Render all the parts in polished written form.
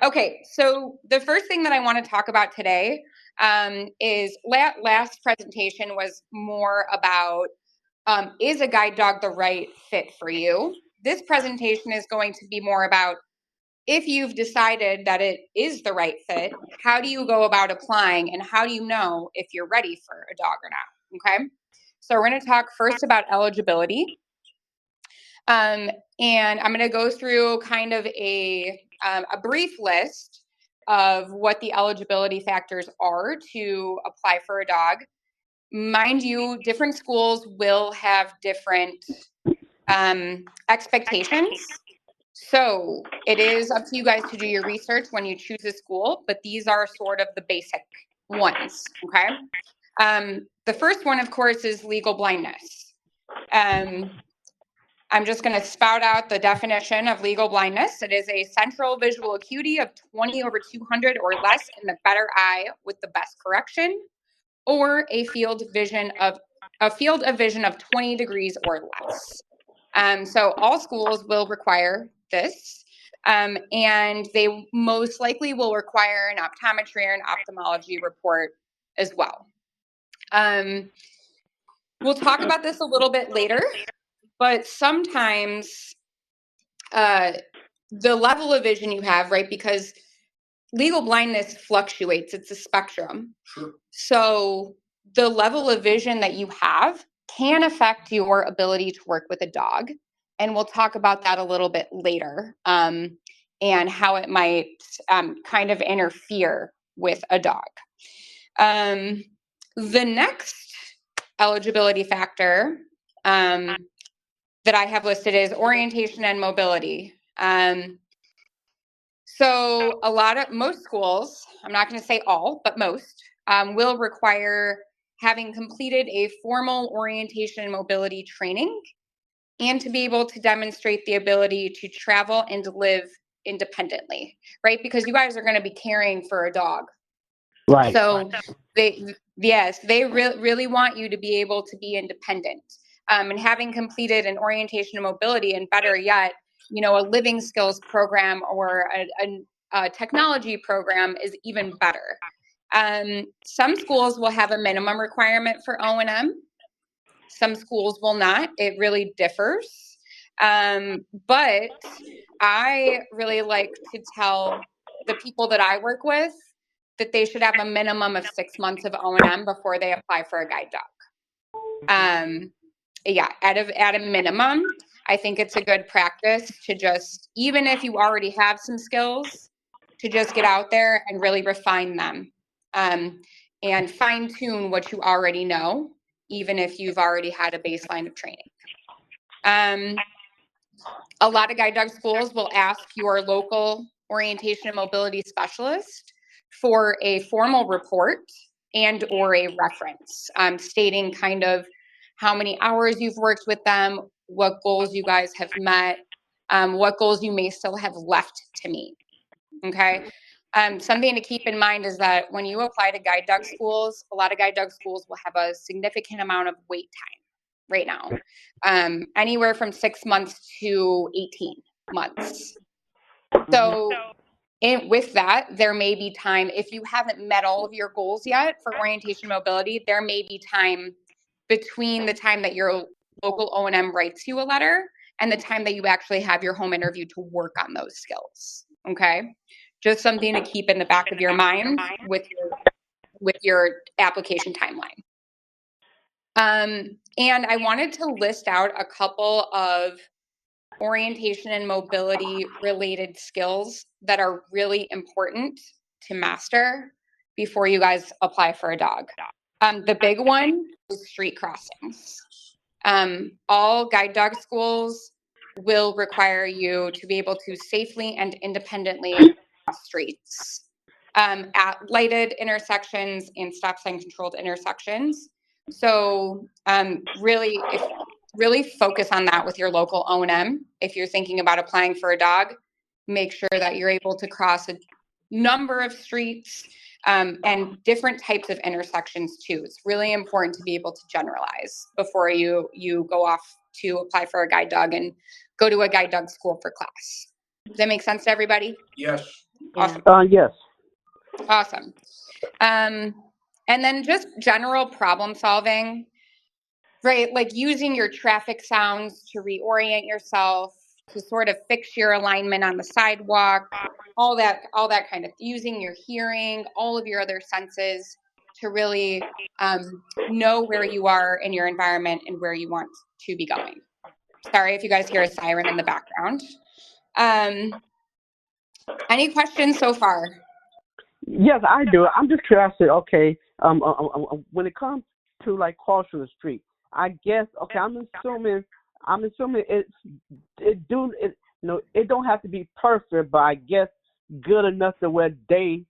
Okay, so the first thing that I want to talk about today is last presentation was more about is a guide dog the right fit for you? This presentation is going to be more about if you've decided that it is the right fit, how do you go about applying and how do you know if you're ready for a dog or not? Okay, so we're going to talk first about eligibility. And I'm going to go through kind of a brief list of what the eligibility factors are to apply for a dog. Mind you, different schools will have different expectations. So it is up to you guys to do your research when you choose a school, but these are sort of the basic ones, okay? The first one, of course, is legal blindness. I'm just going to spout out the definition of legal blindness. It is a central visual acuity of 20/200 or less in the better eye with the best correction, or a field of vision of 20 degrees or less. So all schools will require this, and they most likely will require an optometry or an ophthalmology report as well. We'll talk about this a little bit later, but sometimes the level of vision you have, right, because legal blindness fluctuates, it's a spectrum. Sure. So the level of vision that you have can affect your ability to work with a dog. And we'll talk about that a little bit later, and how it might kind of interfere with a dog. The next eligibility factor that I have listed is orientation and mobility. So most schools, I'm not going to say all, but most, will require having completed a formal orientation and mobility training and to be able to demonstrate the ability to travel and live independently, right? Because you guys are going to be caring for a dog. Right. So they really want you to be able to be independent. And having completed an orientation and mobility, and better yet, a living skills program or a technology program is even better. Some schools will have a minimum requirement for O&M. Some schools will not. It really differs. But I really like to tell the people that I work with that they should have a minimum of 6 months of O&M before they apply for a guide dog. At a minimum, I think it's a good practice to just, even if you already have some skills, to just get out there and really refine them, and fine tune what you already know, even if you've already had a baseline of training. A lot of guide dog schools will ask your local orientation and mobility specialist for a formal report and or a reference, stating kind of how many hours you've worked with them, what goals you guys have met, what goals you may still have left to meet. Okay. Something to keep in mind is that when you apply to guide dog schools, a lot of guide dog schools will have a significant amount of wait time right now, anywhere from 6 months to 18 months. So with that, there may be time, if you haven't met all of your goals yet for orientation mobility, there may be time between the time that your local O&M writes you a letter and the time that you actually have your home interview to work on those skills. Okay. Just something to keep in the back of your mind with your application timeline. And I wanted to list out a couple of orientation and mobility related skills that are really important to master before you guys apply for a dog. The big one is street crossings. All guide dog schools will require you to be able to safely and independently cross streets at lighted intersections and stop sign controlled intersections. So really focus on that with your local O&M. If you're thinking about applying for a dog, make sure that you're able to cross a number of streets and different types of intersections too. It's really important to be able to generalize before you go off to apply for a guide dog and go to a guide dog school for class. Does that make sense to everybody? Yes. Awesome. Yes. Awesome. And then just general problem solving, right? Like using your traffic sounds to reorient yourself, to sort of fix your alignment on the sidewalk, all that kind of using your hearing, all of your other senses to really know where you are in your environment and where you want to be going. Sorry if you guys hear a siren in the background. Any questions so far? Yes, I do. I'm just curious. Okay, when it comes to like crossing the street, I guess. Okay, I'm assuming it don't have to be perfect, but I guess good enough to where they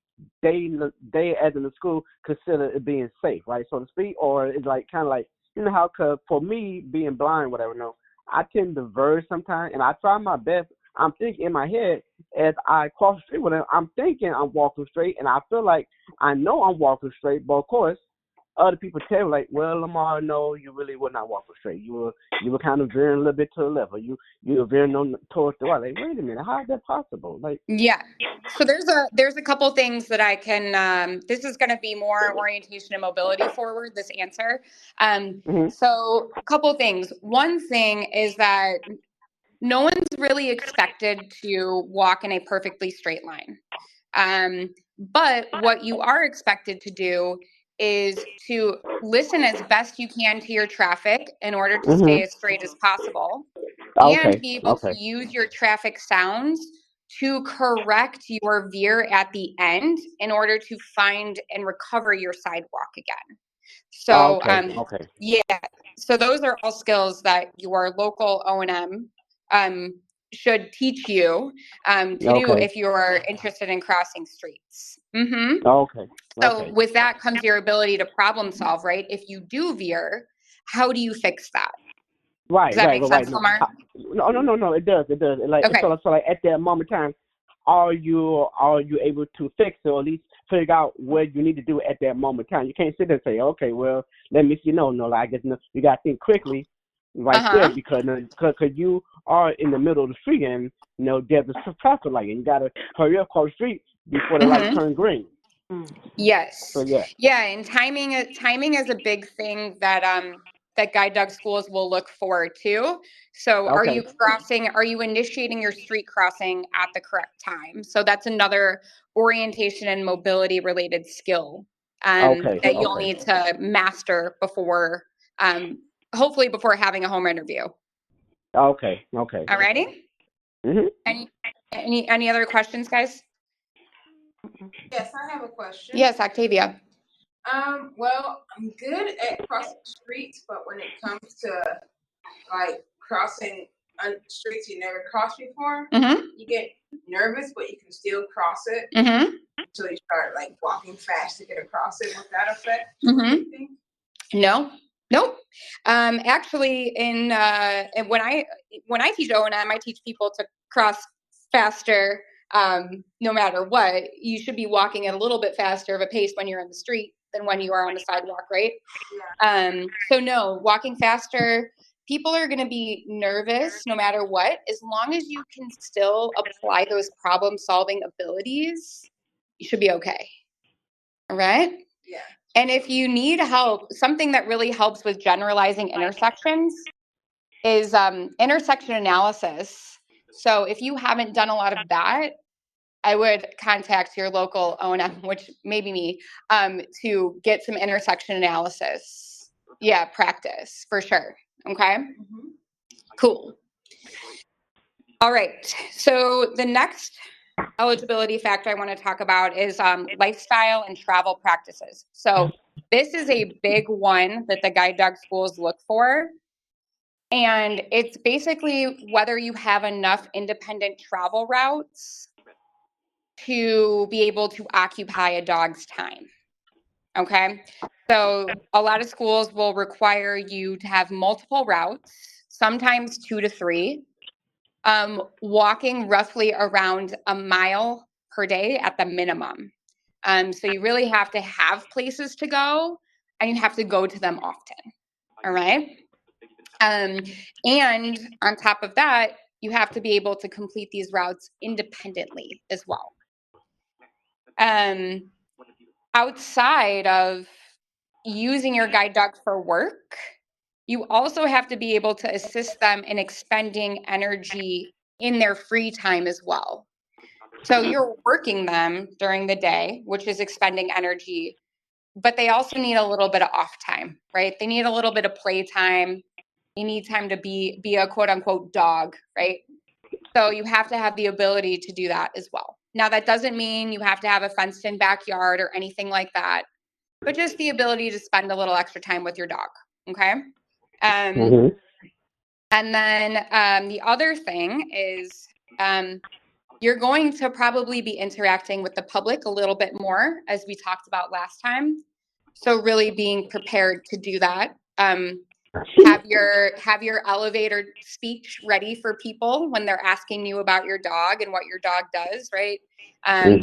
as in the school consider it being safe, right, so to speak, or it's like kind of like how, cause for me being blind, whatever, no, I tend to verge sometimes, and I try my best. I'm thinking in my head as I cross the street with them, I'm thinking I'm walking straight, and I feel like I know I'm walking straight, but of course, other people tell me like, well, Lamar, no, you really were not walking straight. You were kind of veering a little bit to the left, or you were veering on towards the right. Like, wait a minute, how is that possible? Like, Yeah. So there's a couple things that I can. This is going to be more orientation and mobility forward. This answer. mm-hmm, So a couple things. One thing is that no one's really expected to walk in a perfectly straight line. But what you are expected to do is to listen as best you can to your traffic in order to mm-hmm. stay as straight as possible and Okay, be able to okay, use your traffic sounds to correct your veer at the end in order to find and recover your sidewalk again. So, okay, okay, yeah, so those are all skills that your local O&M should teach you to do okay, if you are interested in crossing streets. Mm-hmm. okay, So okay. with that comes your ability to problem solve, right? If you do veer, how do you fix that? Does Right, that right, make right, right. sense, No, Lamar? no. It does, it does. Like Okay. so like at that moment in time, are you able to fix it or at least figure out what you need to do at that moment in time? You can't sit there and say, okay, well, let me see. No, like I guess no, you got to think quickly, right there, Uh-huh. because you are in the middle of the street and there's a traffic light and you got to hurry up across the street before the light Mm-hmm. turn green. So Yes. yeah. Yeah, and timing is a big thing that that guide dog schools will look for too. So Okay. are you initiating your street crossing at the correct time? So that's another orientation and mobility related skill Okay. that you'll Okay. need to master before hopefully before having a home interview. Okay. Okay. Alrighty? Mhm. Any any other questions, guys? Yes, I have a question. Yes, Octavia. Well, I'm good at crossing streets, but when it comes to like crossing streets you never crossed before, Mm-hmm. you get nervous, but you can still cross it Mm-hmm. until you start like walking fast to get across it. Would that affect Mm-hmm. anything? No, nope. Actually, when I teach O&M, I teach people to cross faster. No matter what, you should be walking at a little bit faster of a pace when you're in the street than when you are on the sidewalk, right? Yeah. So no, walking faster. People are going to be nervous no matter what, as long as you can still apply those problem-solving abilities. You should be okay. All right. Yeah. And if you need help, something that really helps with generalizing intersections is intersection analysis. So if you haven't done a lot of that, I would contact your local O&M, which may be me, to get some intersection analysis. Yeah, practice for sure. Okay, Mm-hmm. cool. All right. So the next eligibility factor I want to talk about is lifestyle and travel practices. So this is a big one that the guide dog schools look for. And it's basically whether you have enough independent travel routes to be able to occupy a dog's time. Okay. So a lot of schools will require you to have multiple routes, sometimes 2 to 3, walking roughly around a mile per day at the minimum. So you really have to have places to go and you have to go to them often. All right. And on top of that, you have to be able to complete these routes independently as well. Outside of using your guide dog for work, you also have to be able to assist them in expending energy in their free time as well. So you're working them during the day, which is expending energy, but they also need a little bit of off time, right? They need a little bit of play time. They need time to be a quote unquote dog, right? So you have to have the ability to do that as well. Now, that doesn't mean you have to have a fenced in backyard or anything like that, but just the ability to spend a little extra time with your dog. Okay. And then the other thing is you're going to probably be interacting with the public a little bit more, as we talked about last time. So really being prepared to do that. Have your elevator speech ready for people when they're asking you about your dog and what your dog does, right?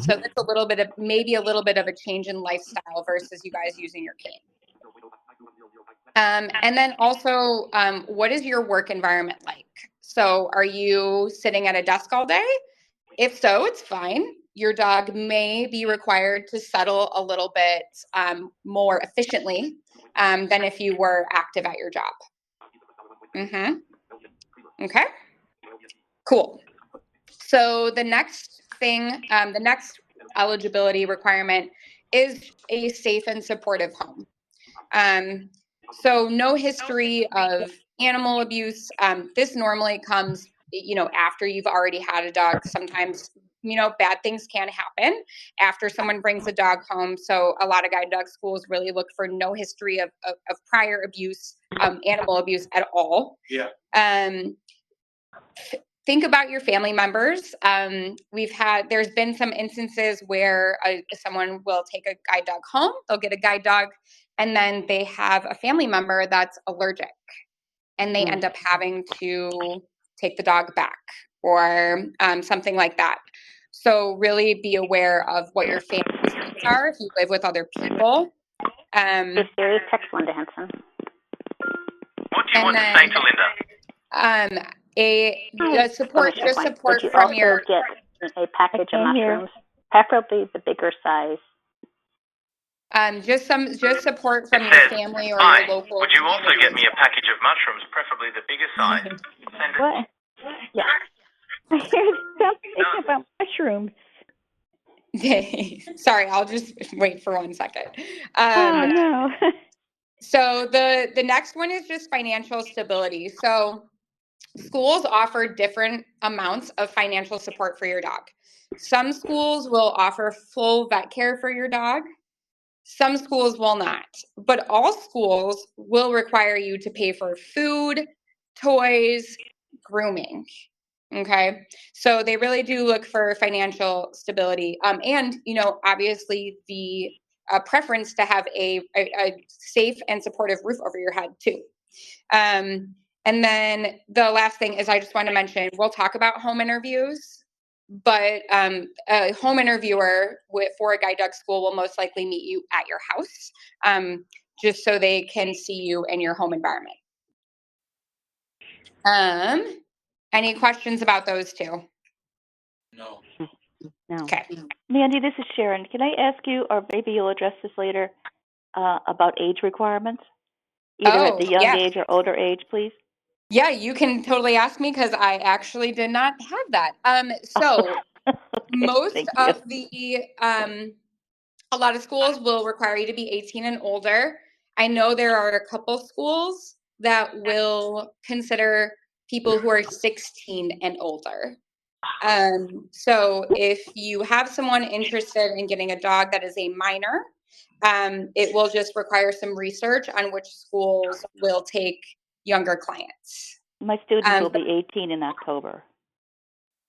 So that's maybe a little bit of a change in lifestyle versus you guys using your cane. And then also, what is your work environment like? So are you sitting at a desk all day? If so, it's fine. Your dog may be required to settle a little bit more efficiently than if you were active at your job. Okay, cool. So the next thing, the next eligibility requirement is a safe and supportive home. So no history of animal abuse. This normally comes, after you've already had a dog. Sometimes, bad things can happen after someone brings a dog home. So a lot of guide dog schools really look for no history of prior abuse, animal abuse at all. Yeah. Think about your family members. There's been some instances where someone will take a guide dog home, they'll get a guide dog, and then they have a family member that's allergic and they end up having to take the dog back or something like that. So really be aware of what your family's needs are if you live with other people. If there is text Linda Henson. What do you want to say to Linda? Support But you from also your get a package of mushrooms, preferably the bigger size. just support from your family or Hi, your local. would you also get me a package of mushrooms, preferably the bigger size? Send it. What? Yeah. I heard something about mushrooms. Sorry, I'll just wait for 1 second. Oh no. So the next one is just financial stability. So schools offer different amounts of financial support for your dog. Some schools will offer full vet care for your dog. Some schools will not, but all schools will require you to pay for food, toys, grooming. Okay. So they really do look for financial stability. And, obviously the preference to have a safe and supportive roof over your head too. And then the last thing is I just want to mention, we'll talk about home interviews, but a home interviewer for a guide dog school will most likely meet you at your house, just so they can see you in your home environment. Any questions about those two? No. Okay. Mandi, this is Sharon. Can I ask you, or maybe you'll address this later, about age requirements? Either at the young age or older age, please. Yeah, you can totally ask me because I actually did not have that. So most of a lot of schools will require you to be 18 and older. I know there are a couple schools that will consider people who are 16 and older. So if you have someone interested in getting a dog that is a minor, it will just require some research on which schools will take younger clients. My student will be 18 in October.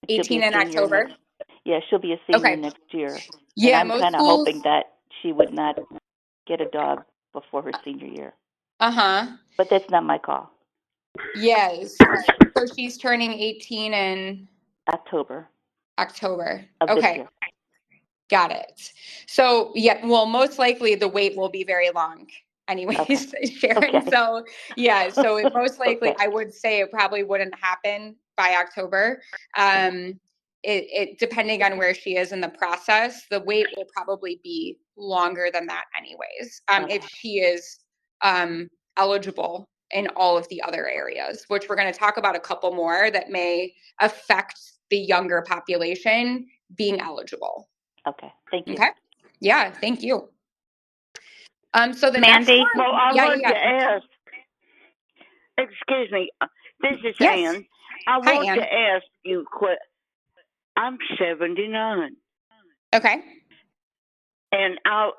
18 in October? She'll be a senior next year. Yeah, and I'm kind of hoping that she would not get a dog before her senior year. But that's not my call. Yes. So she's turning 18 in October. Okay. Got it. So, most likely the wait will be very long anyways, Sharon. Okay. So, so it most likely, I would say it probably wouldn't happen by October. it depending on where she is in the process, the wait will probably be longer than that anyways. If she is eligible in all of the other areas, which we're going to talk about a couple more that may affect the younger population being eligible. Okay, thank you. Okay. Yeah, thank you. So the Mandy? next one, Well, I want to ask. Excuse me. This is Yes. Ann. I Hi, want Ann. to ask you. I'm 79. Okay. And I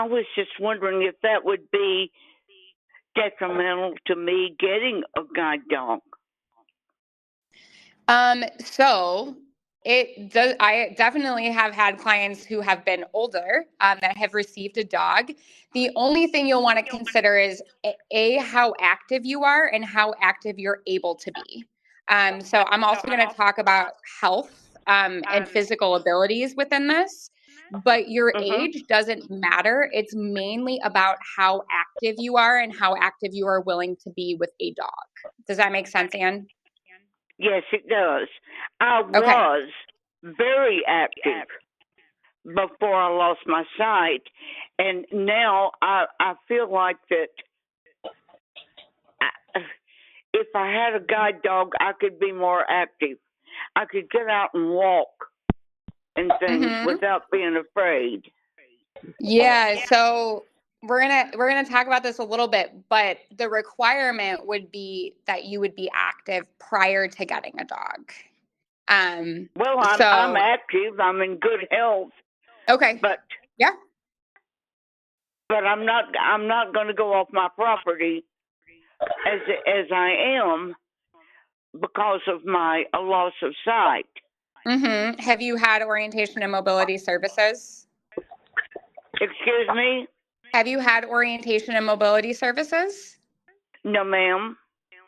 was just wondering if that would be detrimental to me getting a guide dog. So it does. I definitely have had clients who have been older that have received a dog. The only thing you'll want to consider is how active you are and how active you're able to be. So I'm also going to talk about health and physical abilities within this, but your age doesn't matter. It's mainly about how active you are and how active you are willing to be with a dog. Does that make sense, Ann? Yes, it does. I was very active before I lost my sight, and now I feel like that if I had a guide dog, I could be more active. I could get out and walk and things without being afraid. Yeah, so we're gonna talk about this a little bit, but the requirement would be that you would be active prior to getting a dog. Well, I'm active. I'm in good health. Okay. But yeah. But I'm not going to go off my property as I am because of my loss of sight. Have you had orientation and mobility services? Excuse me? Have you had orientation and mobility services? No, ma'am.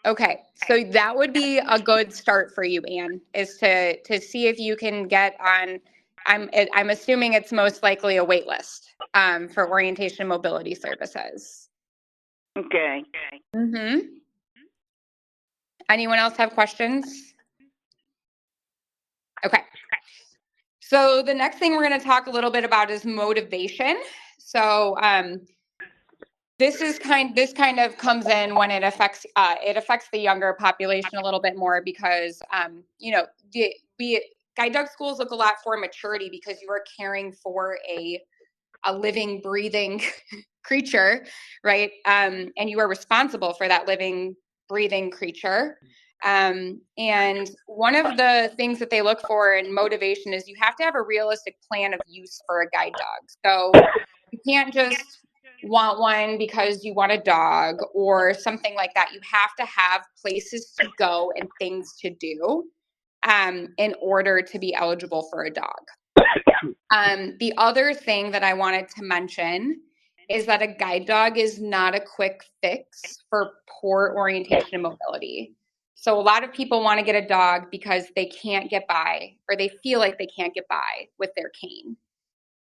Okay, so that would be a good start for you, Ann, is to see if you can get on. I'm assuming it's most likely a wait list for orientation and mobility services. Okay. Anyone else have questions? Okay. So the next thing we're going to talk a little bit about is motivation. So this kind of comes in when it affects the younger population a little bit more because guide dog schools look a lot for maturity because you are caring for a living, breathing creature, right? And you are responsible for that living, breathing creature. And one of the things that they look for in motivation is you have to have a realistic plan of use for a guide dog. So you can't just want one because you want a dog or something like that. You have to have places to go and things to do in order to be eligible for a dog. The other thing that I wanted to mention is that a guide dog is not a quick fix for poor orientation and mobility. So a lot of people want to get a dog because they can't get by or they feel like they can't get by with their cane.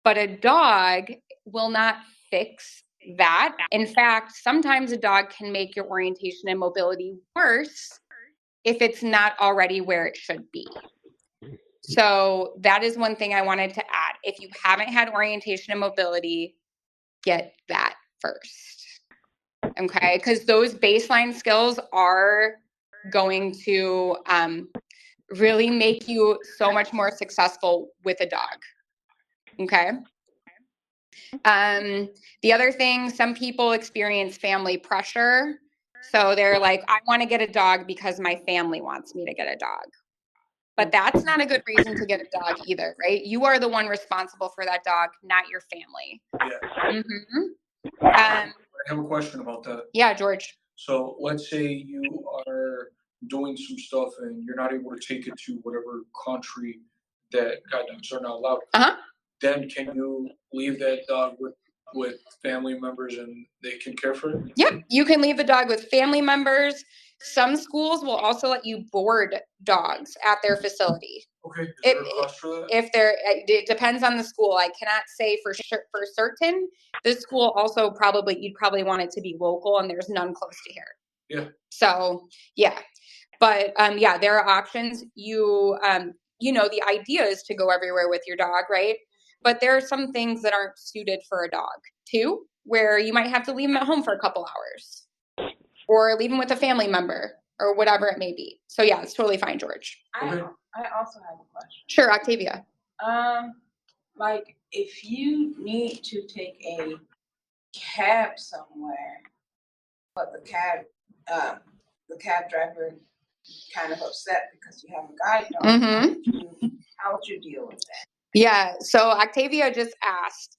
But a dog will not fix that. In fact, sometimes a dog can make your orientation and mobility worse if it's not already where it should be. So that is one thing I wanted to add. If you haven't had orientation and mobility, get that first. Okay, because those baseline skills are going to really make you so much more successful with a dog. Okay. The other thing, some people experience family pressure. So they're like, I want to get a dog because my family wants me to get a dog. But that's not a good reason to get a dog either, right? You are the one responsible for that dog, not your family. Yeah. I have a question about that. Yeah, George. So let's say you are doing some stuff and you're not able to take it to whatever country that guide dogs are not allowed. Then can you leave that dog with family members and they can care for it? Yep, you can leave the dog with family members. Some schools will also let you board dogs at their facility. Okay, is there a cost for that? It depends on the school. I cannot say for certain. This school also you'd probably want it to be local and there's none close to here. Yeah. So, yeah. But yeah, there are options. You know, the idea is to go everywhere with your dog, right? But there are some things that aren't suited for a dog too, where you might have to leave them at home for a couple hours or leave them with a family member or whatever it may be. So yeah, it's totally fine, George. I also have a question. Sure, Octavia. Like if you need to take a cab somewhere, but the cab driver kind of upset because you have a guide dog, how would you deal with that? Yeah, so Octavia just asked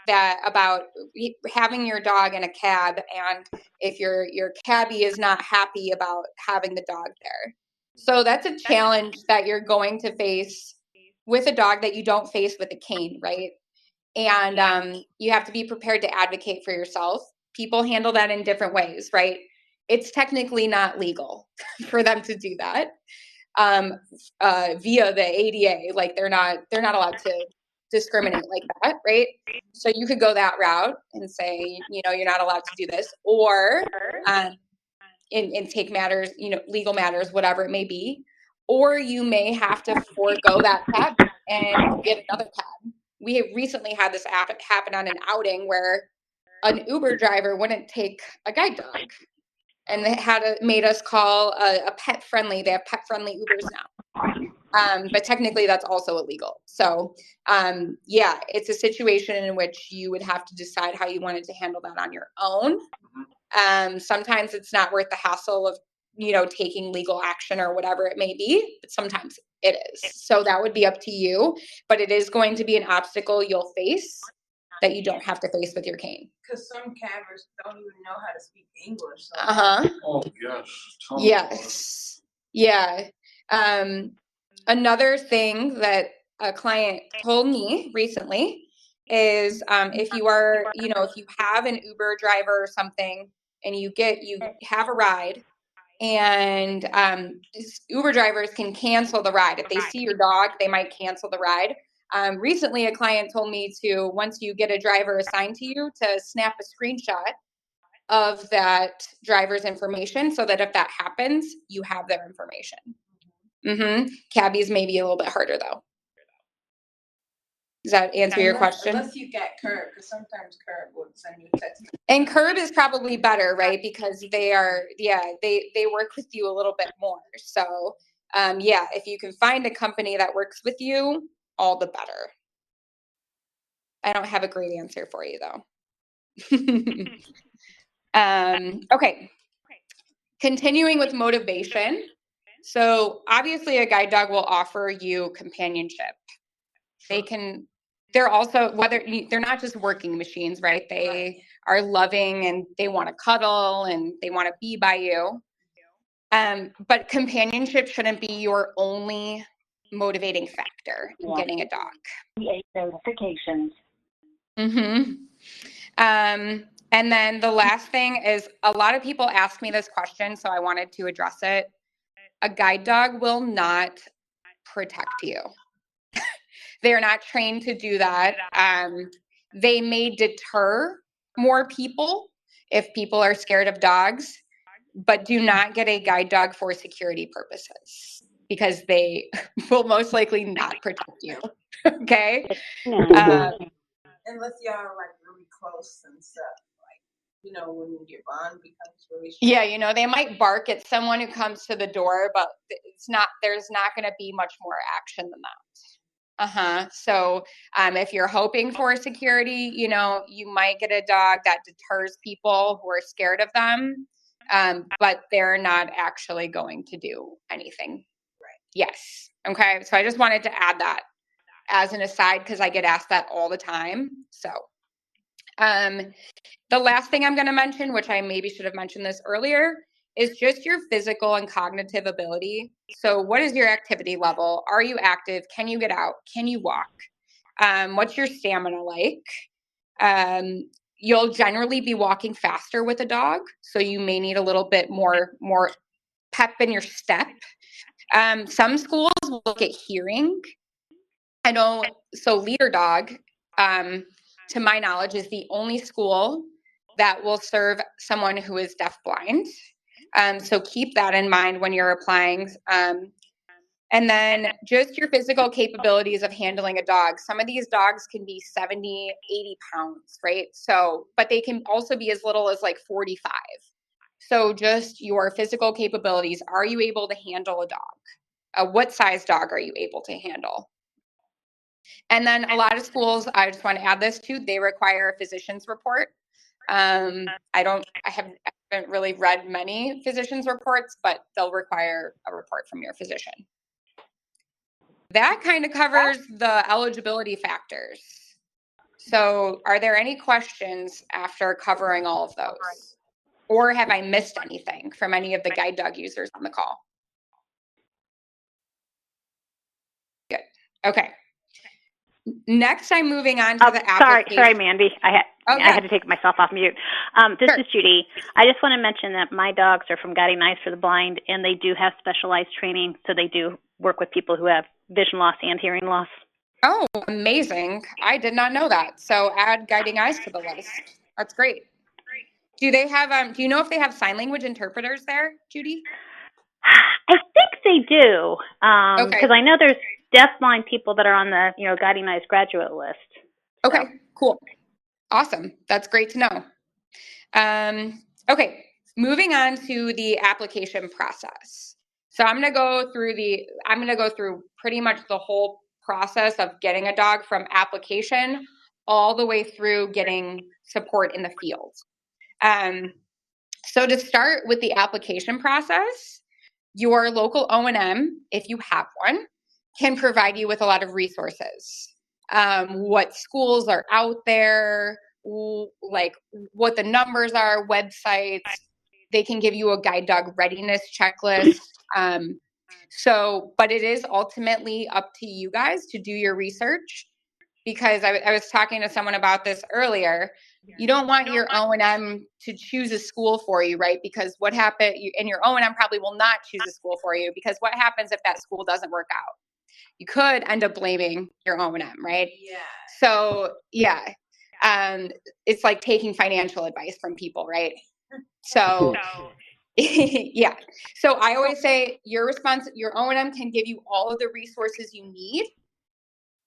that about having your dog in a cab, and if your cabbie is not happy about having the dog there. So that's a challenge that you're going to face with a dog that you don't face with a cane, right? And you have to be prepared to advocate for yourself. People handle that in different ways, right? It's technically not legal for them to do that via the ADA. Like they're not allowed to discriminate like that, right? So you could go that route and say, you know, you're not allowed to do this, or and take matters, you know, legal matters, whatever it may be, or you may have to forego that cab and get another cab. We have recently had this happen on an outing where an Uber driver wouldn't take a guide dog, and they made us call a pet friendly. They have pet friendly Ubers now, but technically that's also illegal. So yeah, it's a situation in which you would have to decide how you wanted to handle that on your own. Sometimes it's not worth the hassle of, you know, taking legal action or whatever it may be, but sometimes it is. So that would be up to you, but it is going to be an obstacle you'll face that you don't have to face with your cane. Because some cabbers don't even know how to speak English. So Oh, yes. Yes. Yeah. Another thing that a client told me recently is if you are, you know, if you have an Uber driver or something and you have a ride, and Uber drivers can cancel the ride. If they see your dog, they might cancel the ride. Recently, a client told me to, once you get a driver assigned to you, to snap a screenshot of that driver's information so that if that happens, you have their information. Cabbies may be a little bit harder though. Does that answer your question? Unless you get Curb, because sometimes Curb would send you a text. And Curb is probably better, right? Because they work with you a little bit more. So yeah, if you can find a company that works with you, all the better. I don't have a great answer for you though. Okay. Continuing with motivation. So obviously a guide dog will offer you companionship. They're also, they're not just working machines, right? They are loving and they want to cuddle and they want to be by you. But companionship shouldn't be your only motivating factor in getting a dog. Notifications. And then the last thing is, a lot of people ask me this question, so I wanted to address it. A guide dog will not protect you. They're not trained to do that. They may deter more people if people are scared of dogs, but do not get a guide dog for security purposes because they will most likely not protect you. Okay? Unless y'all are like really close and stuff. Like, you know, when your bond becomes really strong. Yeah, you know, they might bark at someone who comes to the door, but there's not going to be much more action than that. So if you're hoping for security, you know, you might get a dog that deters people who are scared of them, but they're not actually going to do anything. Right. Yes. Okay. So I just wanted to add that as an aside because I get asked that all the time. So the last thing I'm going to mention, which I maybe should have mentioned this earlier, is just your physical and cognitive ability. So what is your activity level? Are you active? Can you get out? Can you walk? What's your stamina like? You'll generally be walking faster with a dog, so you may need a little bit more pep in your step. Some schools will look at hearing. I know, so Leader Dog, to my knowledge, is the only school that will serve someone who is deafblind. So keep that in mind when you're applying. And then just your physical capabilities of handling a dog. Some of these dogs can be 70, 80 pounds, right? So, but they can also be as little as like 45. So just your physical capabilities. Are you able to handle a dog? What size dog are you able to handle? And then a lot of schools, I just want to add this too, they require a physician's report. I haven't really read many physician's reports, but they'll require a report from your physician. That kind of covers the eligibility factors. So are there any questions after covering all of those? Or have I missed anything from any of the guide dog users on the call? Good. Okay. Next, I'm moving on to the application. Sorry, Mandy. I had to take myself off mute. This is Judy. I just want to mention that my dogs are from Guiding Eyes for the Blind, and they do have specialized training, so they do work with people who have vision loss and hearing loss. Oh, amazing. I did not know that. So add Guiding Eyes to the list. That's great. Do they have, do you know if they have sign language interpreters there, Judy? I think they do. Because I know there's deafblind people that are on the, Guiding Eyes graduate list. Okay, cool. Awesome. That's great to know. Okay, moving on to the application process. So I'm going to go through pretty much the whole process of getting a dog from application all the way through getting support in the field. So to start with the application process, your local O&M, if you have one, can provide you with a lot of resources. What schools are out there, like what the numbers are, websites. They can give you a guide dog readiness checklist. But it is ultimately up to you guys to do your research, because I was talking to someone about this earlier. You don't want your O&M to choose a school for you, right? Because what happened, and your O&M probably will not choose a school for you, because what happens if that school doesn't work out? You could end up blaming your O&M, right? Yeah. So it's like taking financial advice from people, right? So yeah. So I always say your O&M can give you all of the resources you need,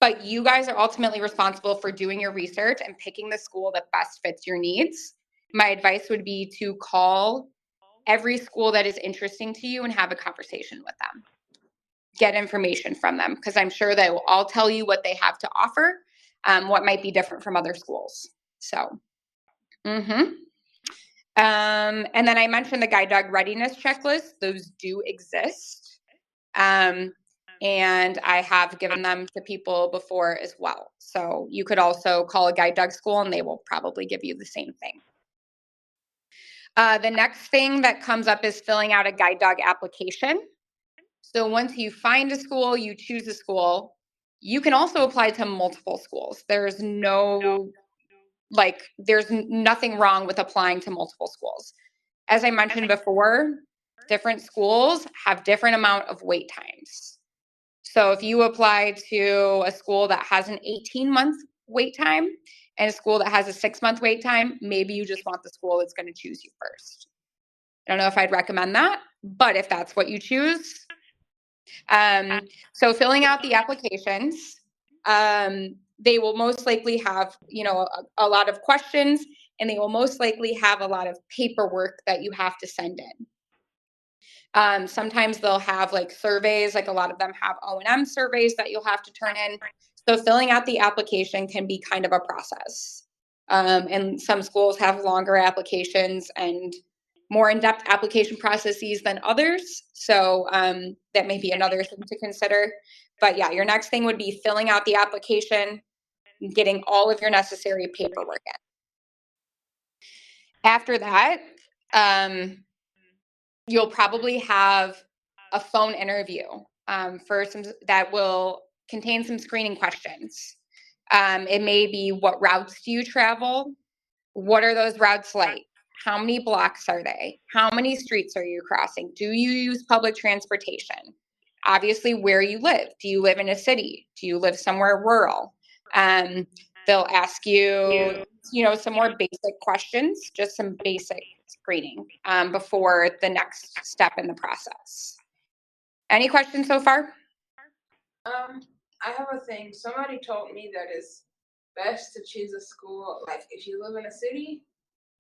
but you guys are ultimately responsible for doing your research and picking the school that best fits your needs. My advice would be to call every school that is interesting to you and have a conversation with them. Get information from them, because I'm sure they will all tell you what they have to offer, what might be different from other schools. So, and then I mentioned the guide dog readiness checklist. Those do exist. And I have given them to people before as well. So you could also call a guide dog school and they will probably give you the same thing. The next thing that comes up is filling out a guide dog application. So once you find a school, you choose a school, you can also apply to multiple schools. There's nothing wrong with applying to multiple schools. As I mentioned before, different schools have different amount of wait times. So if you apply to a school that has an 18-month wait time and a school that has a 6-month wait time, maybe you just want the school that's going to choose you first. I don't know if I'd recommend that, but if that's what you choose. So filling out the applications, they will most likely have, a lot of questions, and they will most likely have a lot of paperwork that you have to send in. Sometimes they'll have like surveys, like a lot of them have O&M surveys that you'll have to turn in. So filling out the application can be kind of a process. And some schools have longer applications and more in-depth application processes than others. So that may be another thing to consider. But yeah, your next thing would be filling out the application, getting all of your necessary paperwork in. After that, you'll probably have a phone interview that will contain some screening questions. It may be, what routes do you travel? What are those routes like? How many blocks are they? How many streets are you crossing? Do you use public transportation? Obviously, where you live. Do you live in a city? Do you live somewhere rural? They'll ask you, some more basic questions, just some basic screening before the next step in the process. Any questions so far? I have a thing. Somebody told me that it's best to choose a school, like if you live in a city,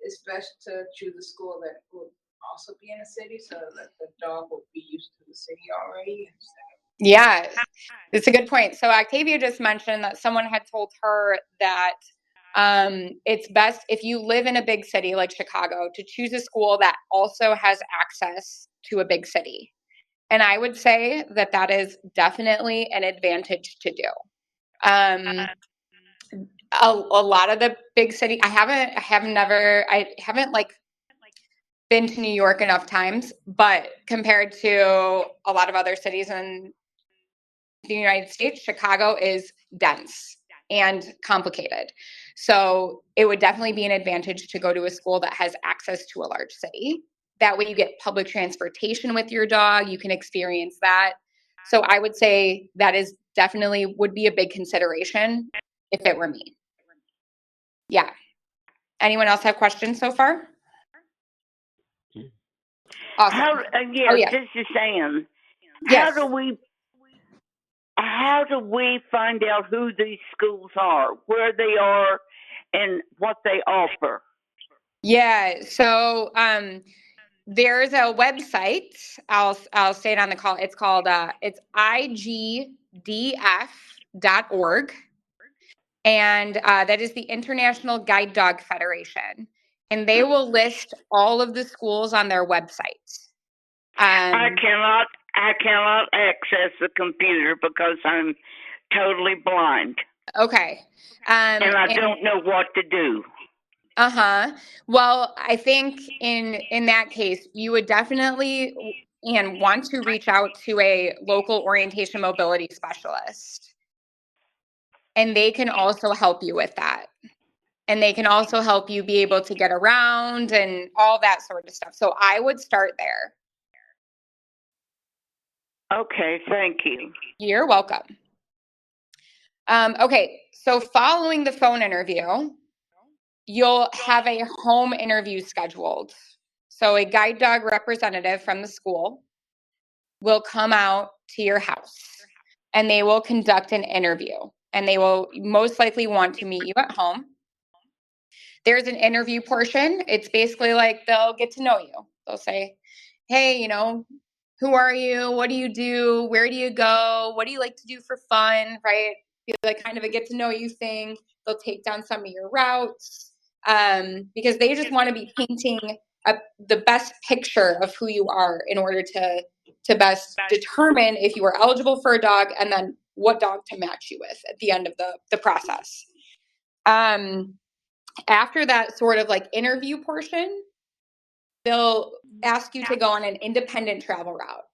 it's best to choose a school that would also be in a city so that the dog will be used to the city already. Yeah, it's a good point. So Octavia just mentioned that someone had told her that it's best if you live in a big city like Chicago to choose a school that also has access to a big city. And I would say that that is definitely an advantage to do. A lot of the big city, I haven't like been to New York enough times, but compared to a lot of other cities in the United States, Chicago is dense and complicated. So it would definitely be an advantage to go to a school that has access to a large city. That way you get public transportation with your dog. You can experience that. So I would say that is definitely would be a big consideration if it were me. Yeah. Anyone else have questions so far? Awesome. This is Sam. Yes. How do we find out who these schools are, where they are, and what they offer? Yeah. So there's a website. I'll say it on the call. It's called it's igdf.org. And that is the International Guide Dog Federation. And they will list all of the schools on their website. I cannot access the computer because I'm totally blind. Okay. And I don't know what to do. Well, I think in that case, you would definitely and want to reach out to a local orientation mobility specialist. And they can also help you with that. And they can also help you be able to get around and all that sort of stuff. So I would start there. Okay, thank you. You're welcome. Okay, so following the phone interview, you'll have a home interview scheduled. So a guide dog representative from the school will come out to your house and they will conduct an interview. And they will most likely want to meet you at home. There's an interview portion. It's basically like they'll get to know you. They'll say, hey, who are you? What do you do? Where do you go? What do you like to do for fun? Right? Be like kind of a get to know you thing. They'll take down some of your routes because they just want to be painting the best picture of who you are in order to best determine if you are eligible for a dog and then what dog to match you with at the end of the process. After that sort of like interview portion, they'll ask you to go on an independent travel route,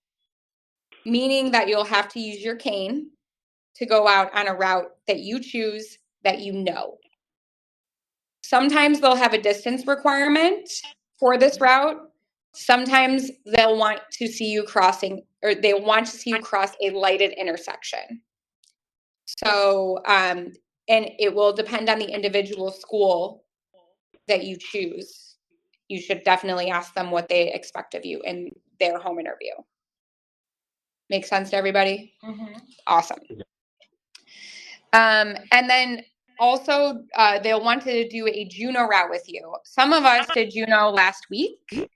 meaning that you'll have to use your cane to go out on a route that you choose that you know. Sometimes they'll have a distance requirement for this route. Sometimes they'll want to see you crossing, or they want to see you cross a lighted intersection. So, and it will depend on the individual school that you choose. You should definitely ask them what they expect of you in their home interview. Make sense to everybody? Mm-hmm. Awesome. And then also, they'll want to do a Juno route with you. Some of us did Juno last week.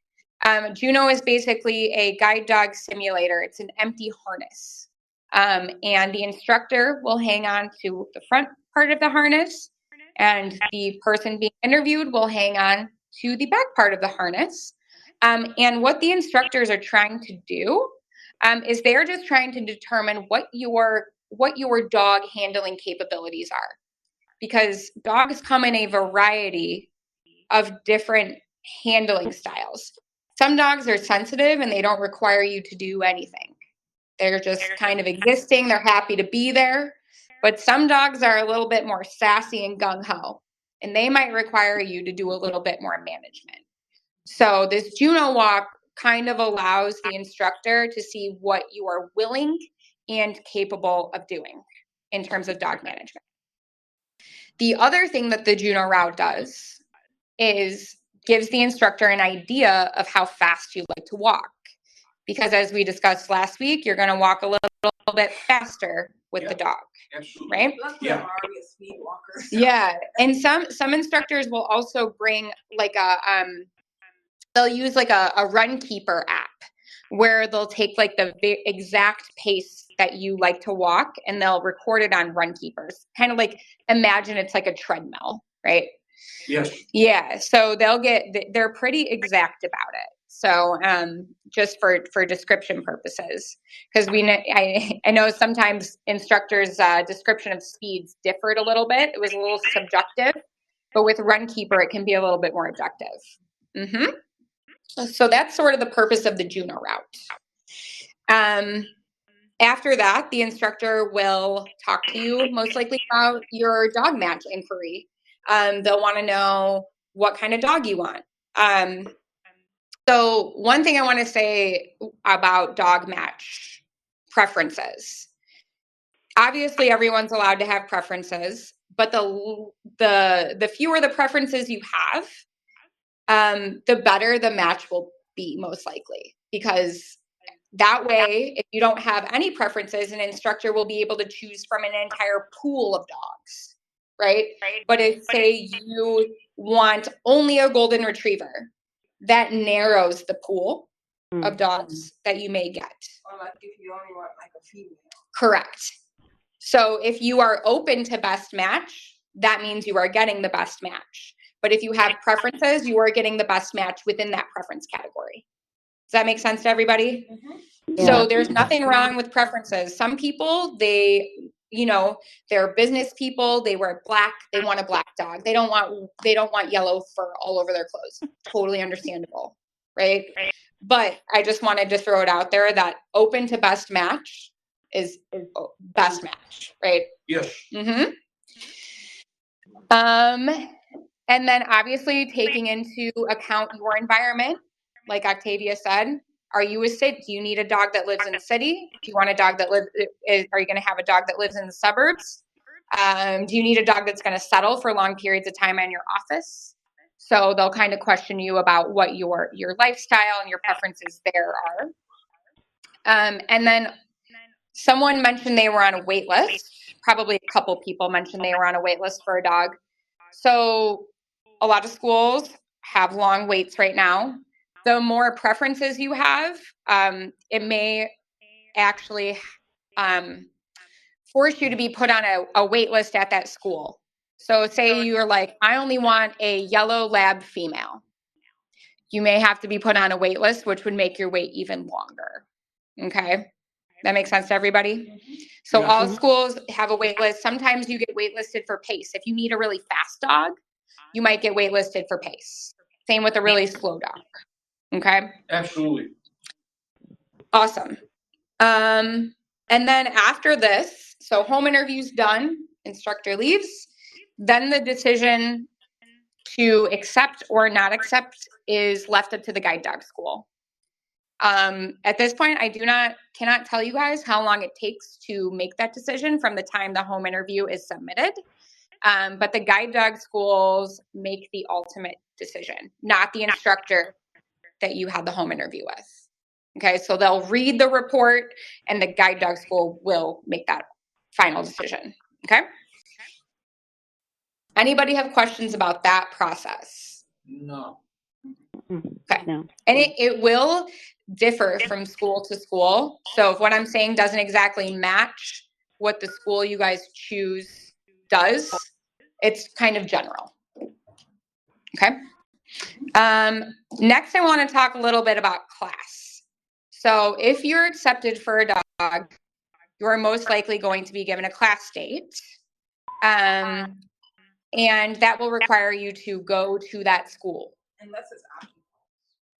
Juno is basically a guide dog simulator. It's an empty harness. And the instructor will hang on to the front part of the harness, and the person being interviewed will hang on to the back part of the harness. And what the instructors are trying to do is they're just trying to determine what your dog handling capabilities are. Because dogs come in a variety of different handling styles. Some dogs are sensitive and they don't require you to do anything. They're just kind of existing. They're happy to be there. But some dogs are a little bit more sassy and gung-ho, and they might require you to do a little bit more management. So this Juno walk kind of allows the instructor to see what you are willing and capable of doing in terms of dog management. The other thing that the Juno route does is gives the instructor an idea of how fast you like to walk. Because as we discussed last week, you're going to walk a little bit faster with the dog, right? Yeah. Speed walker. Yeah, and some instructors will also bring like they'll use like a run keeper app where they'll take like the exact pace that you like to walk and they'll record it on run keepers. Kind of like imagine it's like a treadmill, right? Yes. Yeah, so they're pretty exact about it. So just for description purposes, because I know sometimes instructors' description of speeds differed a little bit. It was a little subjective, but with Runkeeper, it can be a little bit more objective. So that's sort of the purpose of the Juno route. After that, the instructor will talk to you most likely about your dog match inquiry. They'll want to know what kind of dog you want. So one thing I want to say about dog match preferences. Obviously, everyone's allowed to have preferences, but the fewer the preferences you have, the better the match will be most likely. Because that way, if you don't have any preferences, an instructor will be able to choose from an entire pool of dogs, right? But if, say, you want only a golden retriever, that narrows the pool of dogs that you may get. Or like if you only want like a female. Correct. So if you are open to best match, that means you are getting the best match. But if you have preferences, you are getting the best match within that preference category. Does that make sense to everybody? Yeah. So there's nothing wrong with preferences. Some people, they're business people. They wear black. They want a black dog. They don't want yellow fur all over their clothes. Totally understandable, right? But I just wanted to throw it out there that open to best match is best match, right? Yes. And then obviously taking into account your environment, like Octavia said. Are you a city? Do you need a dog that lives in the city? Do you want a dog that lives? Are you going to have a dog that lives in the suburbs? Do you need a dog that's going to settle for long periods of time in your office? So they'll kind of question you about what your lifestyle and your preferences there are. And then someone mentioned they were on a wait list. Probably a couple people mentioned they were on a wait list for a dog. So a lot of schools have long waits right now. The more preferences you have, it may actually force you to be put on a wait list at that school. So say you're like, I only want a yellow lab female. You may have to be put on a wait list, which would make your wait even longer. Okay? That makes sense to everybody? So all schools have a wait list. Sometimes you get waitlisted for pace. If you need a really fast dog, you might get waitlisted for pace. Same with a really slow dog. Okay? Absolutely. Awesome. And then after this, so home interview's done, instructor leaves, then the decision to accept or not accept is left up to the guide dog school. At this point, I cannot tell you guys how long it takes to make that decision from the time the home interview is submitted. But the guide dog schools make the ultimate decision, not the instructor that you had the home interview with. Okay, so they'll read the report and the guide dog school will make that final decision. Okay? Anybody have questions about that process? No. Okay. No. And it will differ from school to school. So if what I'm saying doesn't exactly match what the school you guys choose does, it's kind of general. Okay. Next, I want to talk a little bit about class. So if you're accepted for a dog, you're most likely going to be given a class date. And that will require you to go to that school. Unless it's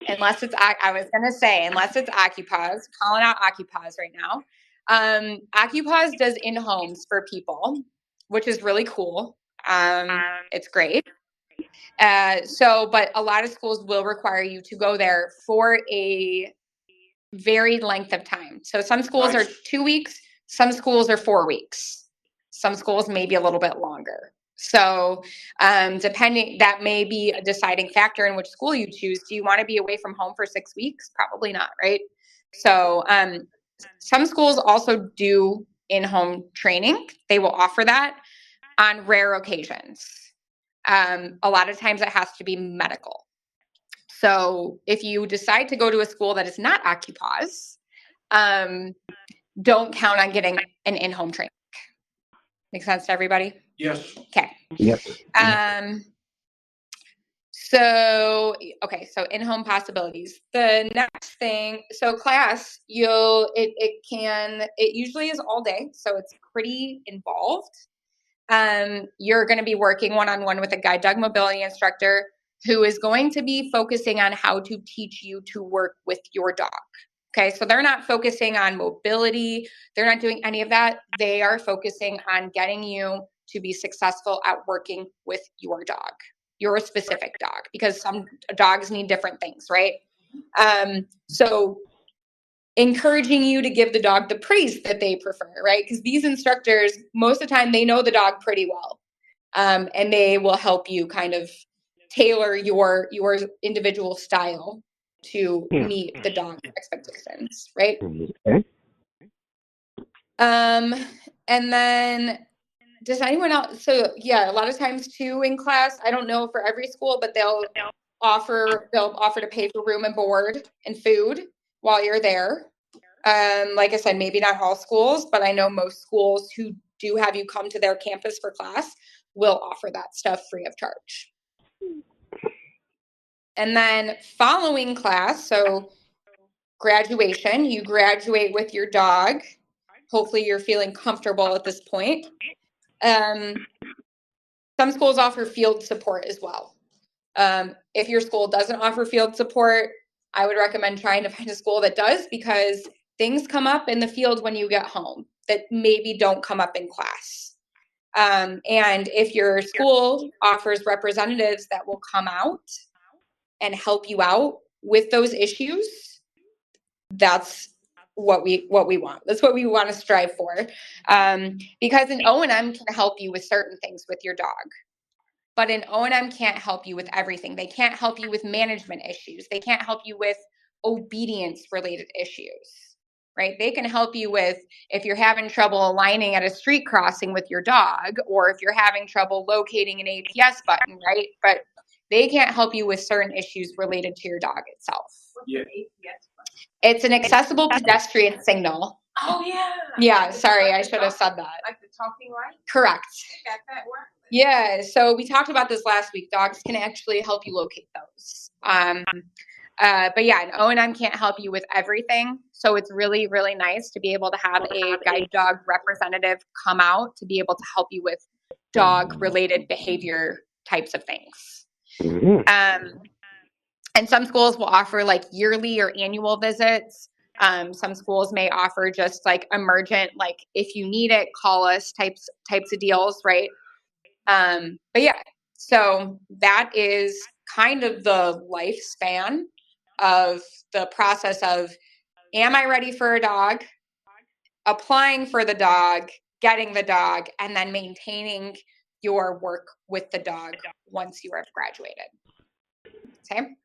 unless it's Occupaz, calling out Occupaz right now. Occupaz does in-homes for people, which is really cool. It's great. But a lot of schools will require you to go there for a varied length of time. So some schools are 2 weeks, some schools are 4 weeks, some schools maybe a little bit longer. So that may be a deciding factor in which school you choose. Do you want to be away from home for 6 weeks? Probably not, right? So some schools also do in-home training. They will offer that on rare occasions. A lot of times it has to be medical. So if you decide to go to a school that is not OccuPause, don't count on getting an in-home training. Make sense to everybody? Yes. Okay. Yes. So in-home possibilities. The next thing, so class, it usually is all day, so it's pretty involved. You're going to be working one-on-one with a guide dog mobility instructor who is going to be focusing on how to teach you to work with your dog. Okay, so they're not focusing on mobility. They're not doing any of that. They are focusing on getting you to be successful at working with your dog, your specific dog, because some dogs need different things, right? So encouraging you to give the dog the praise that they prefer, right? Because these instructors, most of the time, they know the dog pretty well. And they will help you kind of tailor your individual style to meet the dog's expectations, right? Okay. And then does anyone else? So yeah, a lot of times too in class, I don't know for every school, but they'll offer to pay for room and board and food while you're there. Like I said, maybe not all schools, but I know most schools who do have you come to their campus for class will offer that stuff free of charge. And then following class, so graduation, you graduate with your dog. Hopefully you're feeling comfortable at this point. Some schools offer field support as well. If your school doesn't offer field support, I would recommend trying to find a school that does, because things come up in the field when you get home that maybe don't come up in class. And if your school offers representatives that will come out and help you out with those issues, that's what we want. That's what we want to strive for. Because an O&M can help you with certain things with your dog. But an O&M can't help you with everything. They can't help you with management issues. They can't help you with obedience-related issues, right? They can help you with if you're having trouble aligning at a street crossing with your dog, or if you're having trouble locating an APS button, right? But they can't help you with certain issues related to your dog itself. Yeah. It's an accessible pedestrian signal. Oh, yeah. Yeah, sorry, I should have said that. Like the talking light? Correct. Got that word? Yeah, so we talked about this last week. Dogs can actually help you locate those. But yeah, an O&M can't help you with everything. So it's really, really nice to be able to have a guide dog representative come out to be able to help you with dog-related behavior types of things. And some schools will offer like yearly or annual visits. Some schools may offer just like emergent, like if you need it, call us types of deals, right? But yeah, so that is kind of the lifespan of the process of, am I ready for a dog? Applying for the dog, getting the dog, and then maintaining your work with the dog once you have graduated. Okay.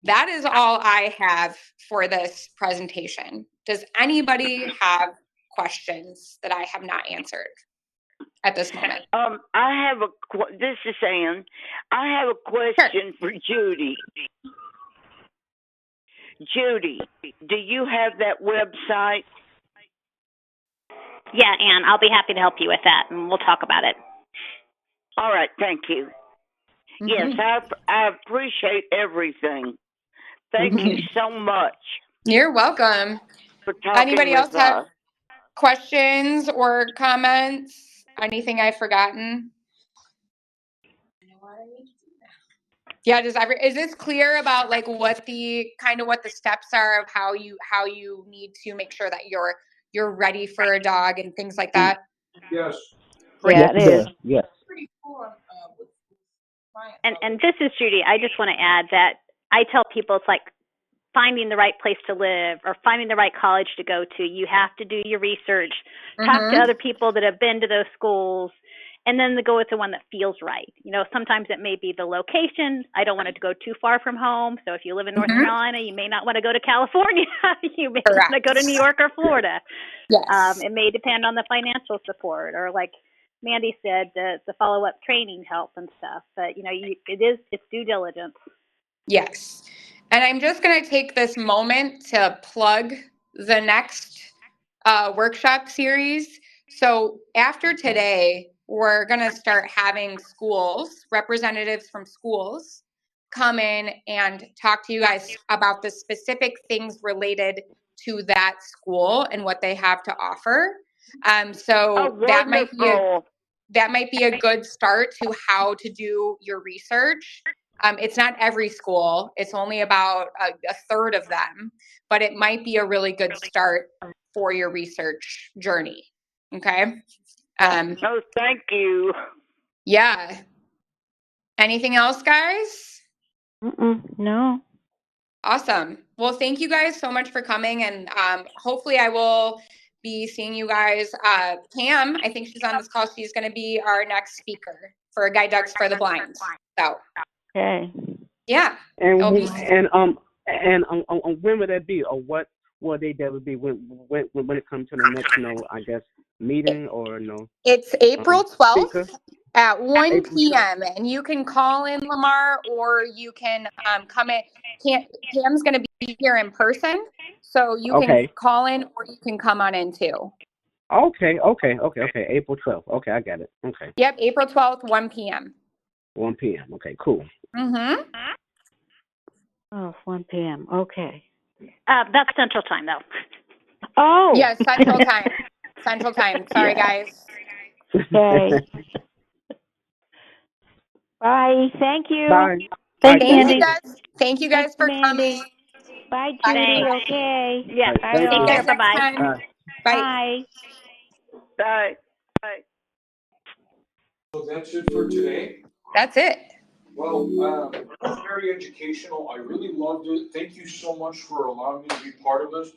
That is all I have for this presentation. Does anybody have questions that I have not answered at this moment? This is Ann. I have a question for Judy. Judy, do you have that website? Yeah, Ann, I'll be happy to help you with that, and we'll talk about it. All right, thank you. Yes, I appreciate everything. Thank you so much. You're welcome. For talking Anybody with else have questions or comments? Anything I've forgotten? Yeah, is this clear about like what the steps are of how you need to make sure that you're ready for a dog and things like that? Yes. Yeah, it is. Yes. Pretty cool. And this is Judy. I just want to add that I tell people it's like finding the right place to live or finding the right college to go to. You have to do your research, talk to other people that have been to those schools, and then go with the one that feels right. Sometimes it may be the location. I don't want it to go too far from home. So if you live in North Carolina, you may not want to go to California. You may want to go to New York or Florida. Yes. It may depend on the financial support, or like Mandi said, the follow-up training help and stuff. But it's due diligence. Yes. And I'm just going to take this moment to plug the next workshop series. So after today, we're going to start having representatives from schools come in and talk to you guys about the specific things related to that school and what they have to offer. That might be a good start to how to do your research. It's not every school. It's only about a third of them, but it might be a really good start for your research journey. Okay. Oh, thank you. Yeah. Anything else, guys? No. Awesome. Well, thank you guys so much for coming, and hopefully I will be seeing you guys. Pam, I think she's on this call. She's going to be our next speaker for Guide Dogs for the Blind. So, okay. Yeah. And when would that be, or what date that would be when it comes to the next, I guess, meeting or no? It's April 12th at 1 April p.m. And you can call in, Lamar, or you can come in. Pam's going to be here in person, so you can call in or you can come on in too. Okay. April 12th. Okay, I got it. Okay. Yep, April 12th, 1 p.m. 1 p.m. Okay, cool. Mm-hmm. Oh, 1 p.m. Okay. That's Central Time, though. Oh. Yes, Central Time. Central Time. Sorry, guys. Okay. Bye. Thank you. Bye. Thanks, Thank Mandi. you guys. Thank you guys for coming. Bye, Judy. Okay. Yeah. Right, thank See you you. guys next Bye-bye. time. Bye. Bye. Bye. So that's it for today. That's it. Well, very educational. I really loved it. Thank you so much for allowing me to be part of this.